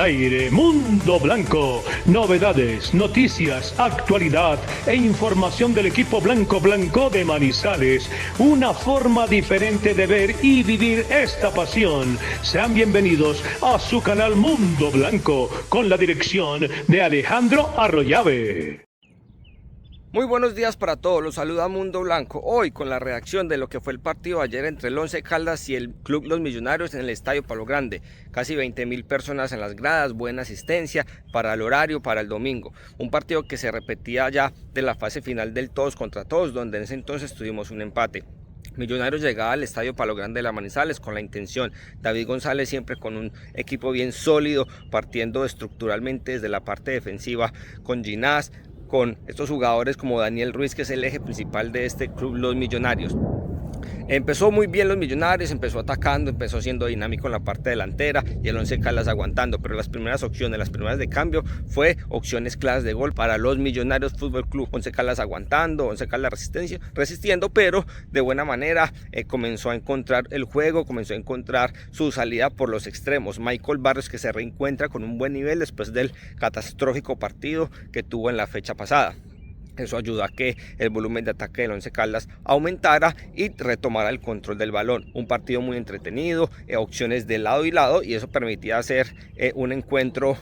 aire Mundo Blanco. Novedades, noticias, actualidad e información del equipo blanco de Manizales. Una forma diferente de ver y vivir esta pasión. Sean bienvenidos a su canal Mundo Blanco con la dirección de Alejandro Arroyave. Muy buenos días para todos, los saluda Mundo Blanco, hoy con la reacción de lo que fue el partido ayer entre el Once Caldas y el Club Los Millonarios en el Estadio Palo Grande. Casi 20.000 personas en las gradas, buena asistencia para el horario, para el domingo. Un partido que se repetía ya de la fase final del todos contra todos, donde en ese entonces tuvimos un empate. Millonarios llegaba al Estadio Palo Grande de la Manizales con la intención, David González siempre con un equipo bien sólido, partiendo estructuralmente desde la parte defensiva con Ginás, con estos jugadores como Daniel Ruiz, que es el eje principal de este club Los Millonarios. Empezó muy bien Los Millonarios, empezó atacando, empezó siendo dinámico en la parte delantera y el Once Caldas aguantando, pero las primeras opciones, las primeras de cambio fue opciones claras de gol para Los Millonarios Fútbol Club. Once Caldas aguantando, Once Caldas resistiendo, pero de buena manera comenzó a encontrar el juego, comenzó a encontrar su salida por los extremos. Michael Barrios, que se reencuentra con un buen nivel después del catastrófico partido que tuvo en la fecha pasada. Eso ayudó a que el volumen de ataque del Once Caldas aumentara y retomara el control del balón. Un partido muy entretenido, opciones de lado y lado, y eso permitía hacer un encuentro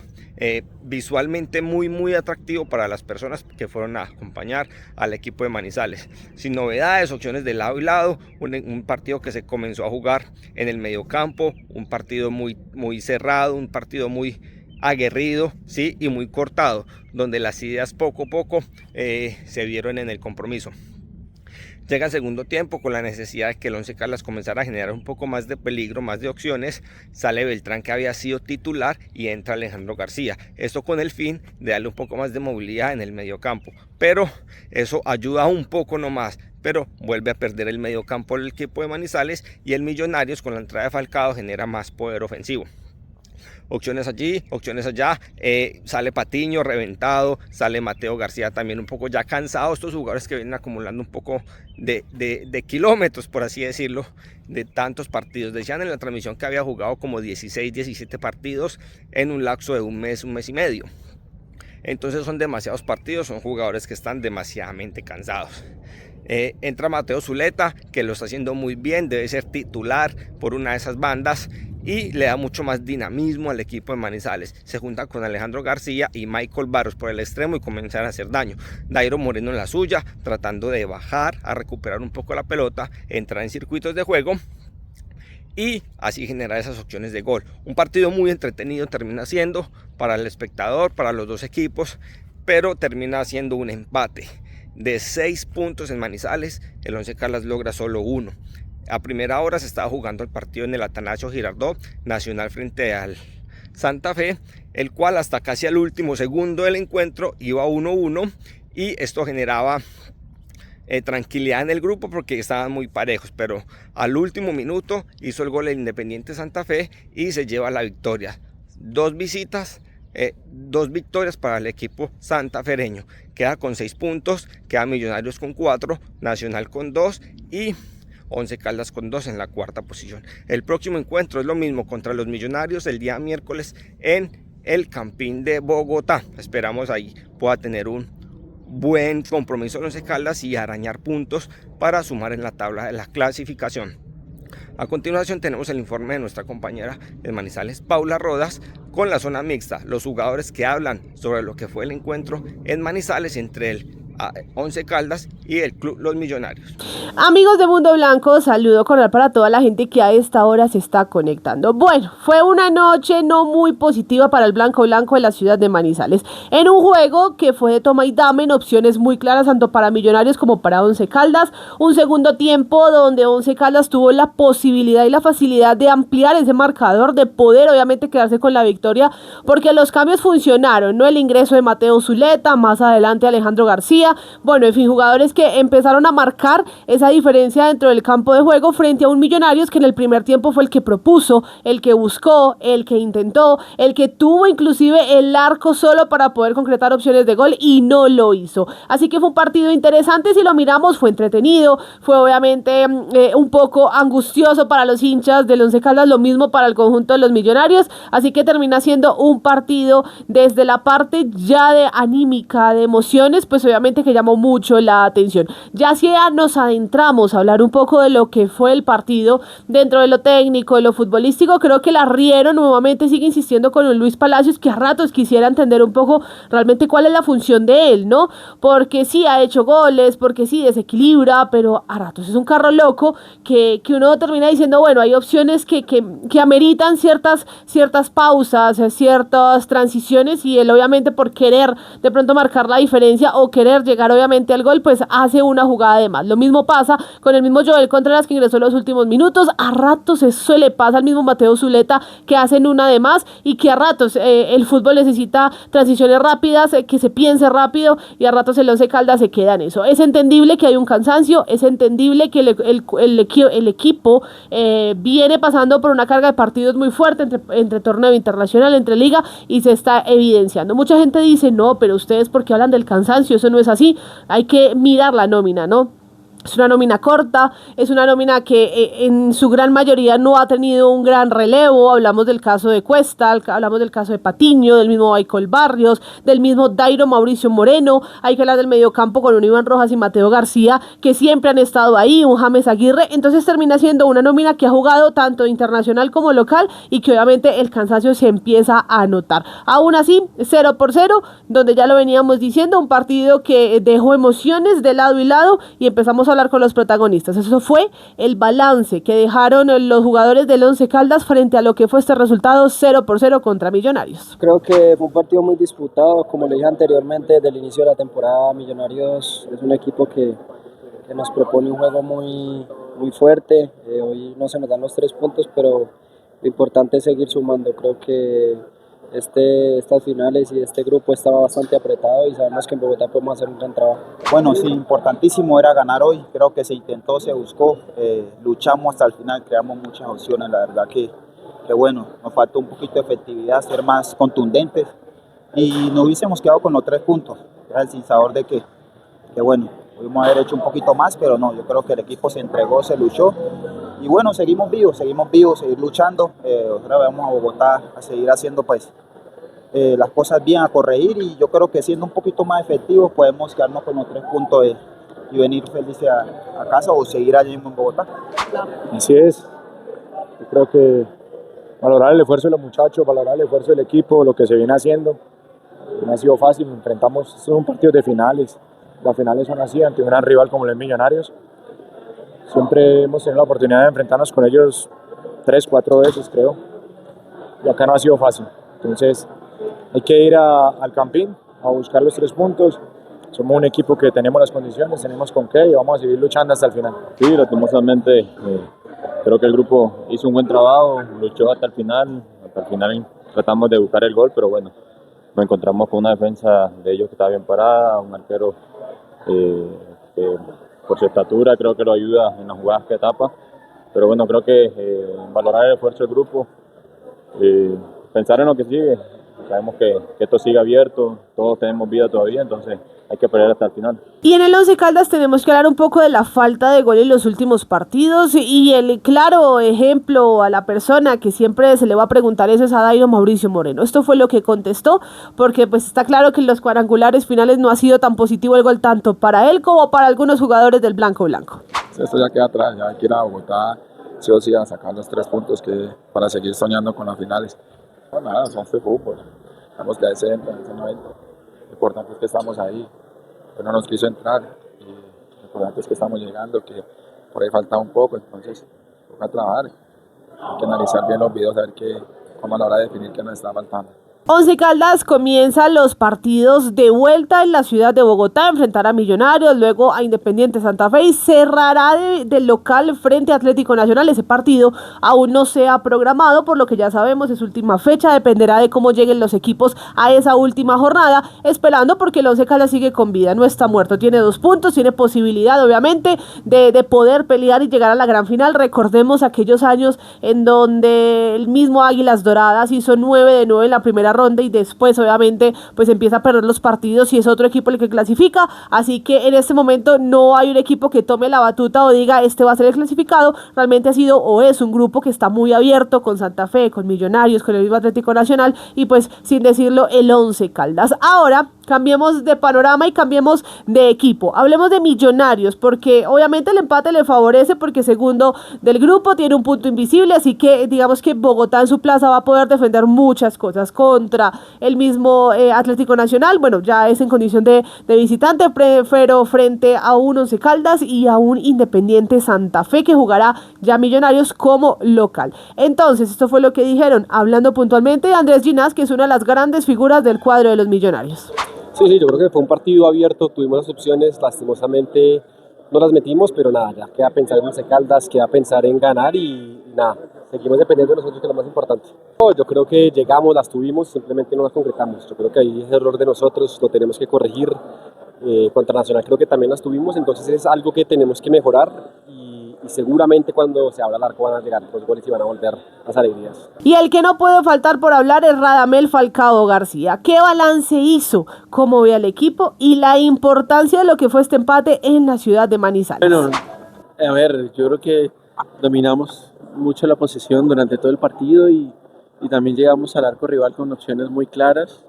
visualmente muy atractivo para las personas que fueron a acompañar al equipo de Manizales. Sin novedades, opciones de lado y lado, un partido que se comenzó a jugar en el mediocampo, un partido muy cerrado, un partido muy aguerrido, sí, y muy cortado, donde las ideas poco a poco se vieron en el compromiso. Llega el segundo tiempo con la necesidad de que el Once Caldas comenzara a generar un poco más de peligro, más de opciones. Sale Beltrán, que había sido titular, y entra Alejandro García. Esto con el fin de darle un poco más de movilidad en el mediocampo. Pero eso ayuda un poco nomás. Pero vuelve a perder el mediocampo el equipo de Manizales, y el Millonarios con la entrada de Falcao genera más poder ofensivo. Opciones allí, opciones allá, sale Patiño reventado, sale Mateo García también un poco ya cansado. Estos jugadores que vienen acumulando un poco de kilómetros, por así decirlo, de tantos partidos. Decían en la transmisión que había jugado como 16, 17 partidos en un lapso de un mes y medio. Entonces son demasiados partidos, son jugadores que están demasiadamente cansados. Entra Mateo Zuleta, que lo está haciendo muy bien, debe ser titular por una de esas bandas y le da mucho más dinamismo al equipo de Manizales. Se junta con Alejandro García y Michael Barrios por el extremo y comienzan a hacer daño. Dairo Moreno en la suya, tratando de bajar, a recuperar un poco la pelota, entrar en circuitos de juego y así generar esas opciones de gol. Un partido muy entretenido termina siendo para el espectador, para los dos equipos, pero termina siendo un empate. De 6 puntos en Manizales, el Once Caldas logra solo 1. A primera hora se estaba jugando el partido en el Atanasio Girardot, Nacional frente al Santa Fe, el cual hasta casi al último segundo del encuentro iba 1-1, y esto generaba tranquilidad en el grupo porque estaban muy parejos, pero al último minuto hizo el gol el Independiente Santa Fe y se lleva la victoria. 2 victorias para el equipo santafereño. Queda con 6 puntos, queda Millonarios con 4, Nacional con 2 y Once Caldas con 2 en la cuarta posición. El próximo encuentro es lo mismo contra los Millonarios el día miércoles en el Campín de Bogotá. Esperamos ahí pueda tener un buen compromiso en Once Caldas y arañar puntos para sumar en la tabla de la clasificación. A continuación tenemos el informe de nuestra compañera de Manizales, Paula Rodas, con la zona mixta, los jugadores que hablan sobre lo que fue el encuentro en Manizales entre el Once Caldas y el Club Los Millonarios. Amigos de Mundo Blanco, saludo cordial para toda la gente que a esta hora se está conectando. Bueno, fue una noche no muy positiva para el blanco de la ciudad de Manizales, en un juego que fue de toma y dame en opciones muy claras tanto para Millonarios como para Once Caldas. Un segundo tiempo donde Once Caldas tuvo la posibilidad y la facilidad de ampliar ese marcador, de poder obviamente quedarse con la victoria, porque los cambios funcionaron, ¿no? El ingreso de Mateo Zuleta, más adelante Alejandro García, García, bueno, en fin, jugadores que empezaron a marcar esa diferencia dentro del campo de juego frente a un Millonarios que en el primer tiempo fue el que propuso, el que buscó, el que intentó, el que tuvo inclusive el arco solo para poder concretar opciones de gol y no lo hizo. Así que fue un partido interesante, si lo miramos, fue entretenido, fue obviamente un poco angustioso para los hinchas del Once Caldas, lo mismo para el conjunto de los Millonarios, así que termina siendo un partido desde la parte ya de anímica, de emociones, pues obviamente que llamó mucho la atención. Ya si nos adentramos a hablar un poco de lo que fue el partido dentro de lo técnico, de lo futbolístico, creo que la Riero nuevamente sigue insistiendo con un Luis Palacios que a ratos quisiera entender un poco realmente cuál es la función de él, ¿no? Porque sí ha hecho goles, porque sí desequilibra, pero a ratos es un carro loco que uno termina diciendo, bueno, hay opciones que ameritan ciertas pausas, ciertas transiciones, y él obviamente por querer de pronto marcar la diferencia o querer llegar obviamente al gol, pues hace una jugada de más. Lo mismo pasa con el mismo Joel Contreras que ingresó en los últimos minutos, a ratos eso le pasa al mismo Mateo Zuleta que hacen una de más, y que a ratos el fútbol necesita transiciones rápidas, que se piense rápido, y a ratos el Once Caldas se queda en eso. Es entendible que hay un cansancio, es entendible que el equipo viene pasando por una carga de partidos muy fuerte entre torneo internacional, entre liga, y se está evidenciando. Mucha gente dice, no, pero ustedes ¿por qué hablan del cansancio? Eso no es así, hay que mirar la nómina, ¿no? Es una nómina corta, es una nómina que en su gran mayoría no ha tenido un gran relevo. Hablamos del caso de Cuesta, hablamos del caso de Patiño, del mismo Michael Barrios, del mismo Dairo Mauricio Moreno. Hay que hablar del mediocampo con un Iván Rojas y Mateo García, que siempre han estado ahí, un James Aguirre. Entonces termina siendo una nómina que ha jugado tanto internacional como local, y que obviamente el cansancio se empieza a notar. Aún así, 0-0, donde ya lo veníamos diciendo, un partido que dejó emociones de lado y lado, y empezamos a hablar con los protagonistas. Eso fue el balance que dejaron los jugadores del Once Caldas frente a lo que fue este resultado 0-0 contra Millonarios. Creo que fue un partido muy disputado, como le dije anteriormente, desde el inicio de la temporada. Millonarios es un equipo que nos propone un juego muy fuerte. Hoy no se nos dan los 3 puntos, pero lo importante es seguir sumando. Creo que estas finales y este grupo estaba bastante apretado, y sabemos que en Bogotá podemos hacer un gran trabajo. Bueno, sí, importantísimo era ganar hoy. Creo que se intentó, se buscó, luchamos hasta el final, creamos muchas opciones. La verdad que bueno, nos faltó un poquito de efectividad, ser más contundentes, y nos hubiésemos quedado con los 3 puntos. Era el sinsabor de que bueno, pudimos haber hecho un poquito más, pero no, yo creo que el equipo se entregó, se luchó, y bueno, seguimos vivos, seguir luchando. Otra vez vamos a Bogotá a seguir haciendo pues las cosas bien, a corregir, y yo creo que siendo un poquito más efectivos podemos quedarnos con los 3 puntos y venir felices a casa, o seguir allí mismo en Bogotá. Así es, yo creo que valorar el esfuerzo de los muchachos, valorar el esfuerzo del equipo, lo que se viene haciendo. No ha sido fácil, enfrentamos, son partidos de finales, las finales son así, ante un gran rival como los Millonarios. Siempre hemos tenido la oportunidad de enfrentarnos con ellos 3, 4 veces, creo, y acá no ha sido fácil. Entonces hay que ir al Campín a buscar los 3 puntos. Somos un equipo que tenemos las condiciones, tenemos con qué, y vamos a seguir luchando hasta el final. Sí, lastimosamente creo que el grupo hizo un buen trabajo, luchó hasta el final tratamos de buscar el gol, pero bueno, nos encontramos con una defensa de ellos que estaba bien parada, un arquero que por su estatura creo que lo ayuda en las jugadas que tapa, pero bueno, creo que valorar el esfuerzo del grupo, pensar en lo que sigue. Sabemos que esto sigue abierto, todos tenemos vida todavía, entonces hay que pelear hasta el final. Y en el Once Caldas tenemos que hablar un poco de la falta de gol en los últimos partidos, y el claro ejemplo a la persona que siempre se le va a preguntar eso es a Dairo Mauricio Moreno. Esto fue lo que contestó, porque pues está claro que en los cuadrangulares finales no ha sido tan positivo el gol tanto para él como para algunos jugadores del Blanco Blanco. Esto ya queda atrás, ya hay que ir a Bogotá sí o sí a sacar los 3 puntos para seguir soñando con las finales. No, nada, son este fútbol, estamos de ese 90. Lo importante es que estamos ahí, pero no nos quiso entrar, y lo importante es que estamos llegando, que por ahí falta un poco, entonces toca trabajar, hay que analizar bien los videos, a ver cómo a la hora de definir qué nos está faltando. Once Caldas comienza los partidos de vuelta en la ciudad de Bogotá, enfrentar a Millonarios, luego a Independiente Santa Fe y cerrará del local frente a Atlético Nacional. Ese partido aún no se ha programado, por lo que ya sabemos es última fecha, dependerá de cómo lleguen los equipos a esa última jornada, esperando porque el Once Caldas sigue con vida, no está muerto, tiene 2 puntos, tiene posibilidad obviamente de poder pelear y llegar a la gran final. Recordemos aquellos años en donde el mismo Águilas Doradas hizo 9 de 9 en la primera ronda y después obviamente pues empieza a perder los partidos y es otro equipo el que clasifica, así que en este momento no hay un equipo que tome la batuta o diga este va a ser el clasificado. Realmente ha sido o es un grupo que está muy abierto con Santa Fe, con Millonarios, con el mismo Atlético Nacional y pues sin decirlo el Once Caldas. Ahora cambiemos de panorama y cambiemos de equipo. Hablemos de Millonarios, porque obviamente el empate le favorece porque segundo del grupo tiene un punto invisible, así que digamos que Bogotá en su plaza va a poder defender muchas cosas contra el mismo Atlético Nacional. Bueno, ya es en condición de visitante, pero frente a un Once Caldas y a un Independiente Santa Fe que jugará ya Millonarios como local. Entonces, esto fue lo que dijeron, hablando puntualmente de Andrés Ginás, que es una de las grandes figuras del cuadro de los Millonarios. Sí, yo creo que fue un partido abierto, tuvimos las opciones, lastimosamente no las metimos, pero nada, ya queda pensar en Once Caldas, queda pensar en ganar y nada, seguimos dependiendo de nosotros, que es lo más importante. Yo creo que llegamos, las tuvimos, simplemente no las concretamos. Yo creo que ahí es error de nosotros, lo tenemos que corregir. Contra Nacional creo que también las tuvimos, entonces es algo que tenemos que mejorar y seguramente cuando se abra el arco van a llegar los goles y van a volver las alegrías. Y el que no puede faltar por hablar es Radamel Falcao García. ¿Qué balance hizo? ¿Cómo ve al equipo? Y la importancia de lo que fue este empate en la ciudad de Manizales. Bueno, a ver, yo creo que dominamos mucho la posesión durante todo el partido y también llegamos al arco rival con opciones muy claras.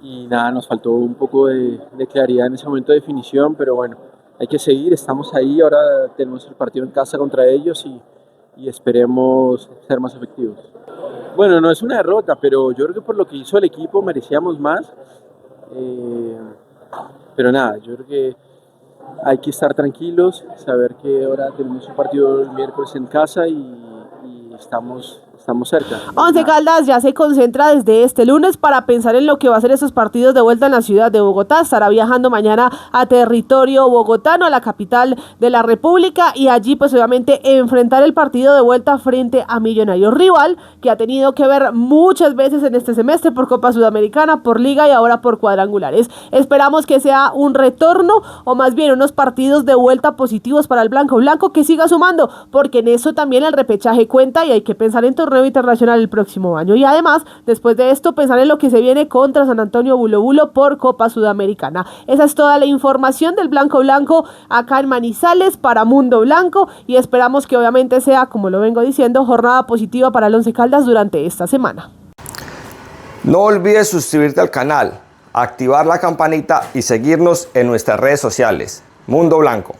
Y nada, nos faltó un poco de claridad en ese momento de definición, pero bueno, hay que seguir, estamos ahí, ahora tenemos el partido en casa contra ellos y esperemos ser más efectivos. Bueno, no es una derrota, pero yo creo que por lo que hizo el equipo merecíamos más, pero nada, yo creo que hay que estar tranquilos, saber que ahora tenemos un partido el miércoles en casa y estamos cerca. Once Caldas ya se concentra desde este lunes para pensar en lo que va a ser esos partidos de vuelta en la ciudad de Bogotá. Estará viajando mañana a territorio bogotano, a la capital de la República, y allí pues obviamente enfrentar el partido de vuelta frente a Millonarios, rival que ha tenido que ver muchas veces en este semestre por Copa Sudamericana, por Liga y ahora por cuadrangulares. Esperamos que sea un retorno o más bien unos partidos de vuelta positivos para el blanco que siga sumando, porque en eso también el repechaje cuenta y hay que pensar en torneo internacional el próximo año. Y además, después de esto, pensar en lo que se viene contra San Antonio Bulo Bulo por Copa Sudamericana. Esa es toda la información del blanco acá en Manizales para Mundo Blanco y esperamos que obviamente sea, como lo vengo diciendo, jornada positiva para el Once Caldas durante esta semana. No olvides suscribirte al canal, activar la campanita y seguirnos en nuestras redes sociales. Mundo Blanco.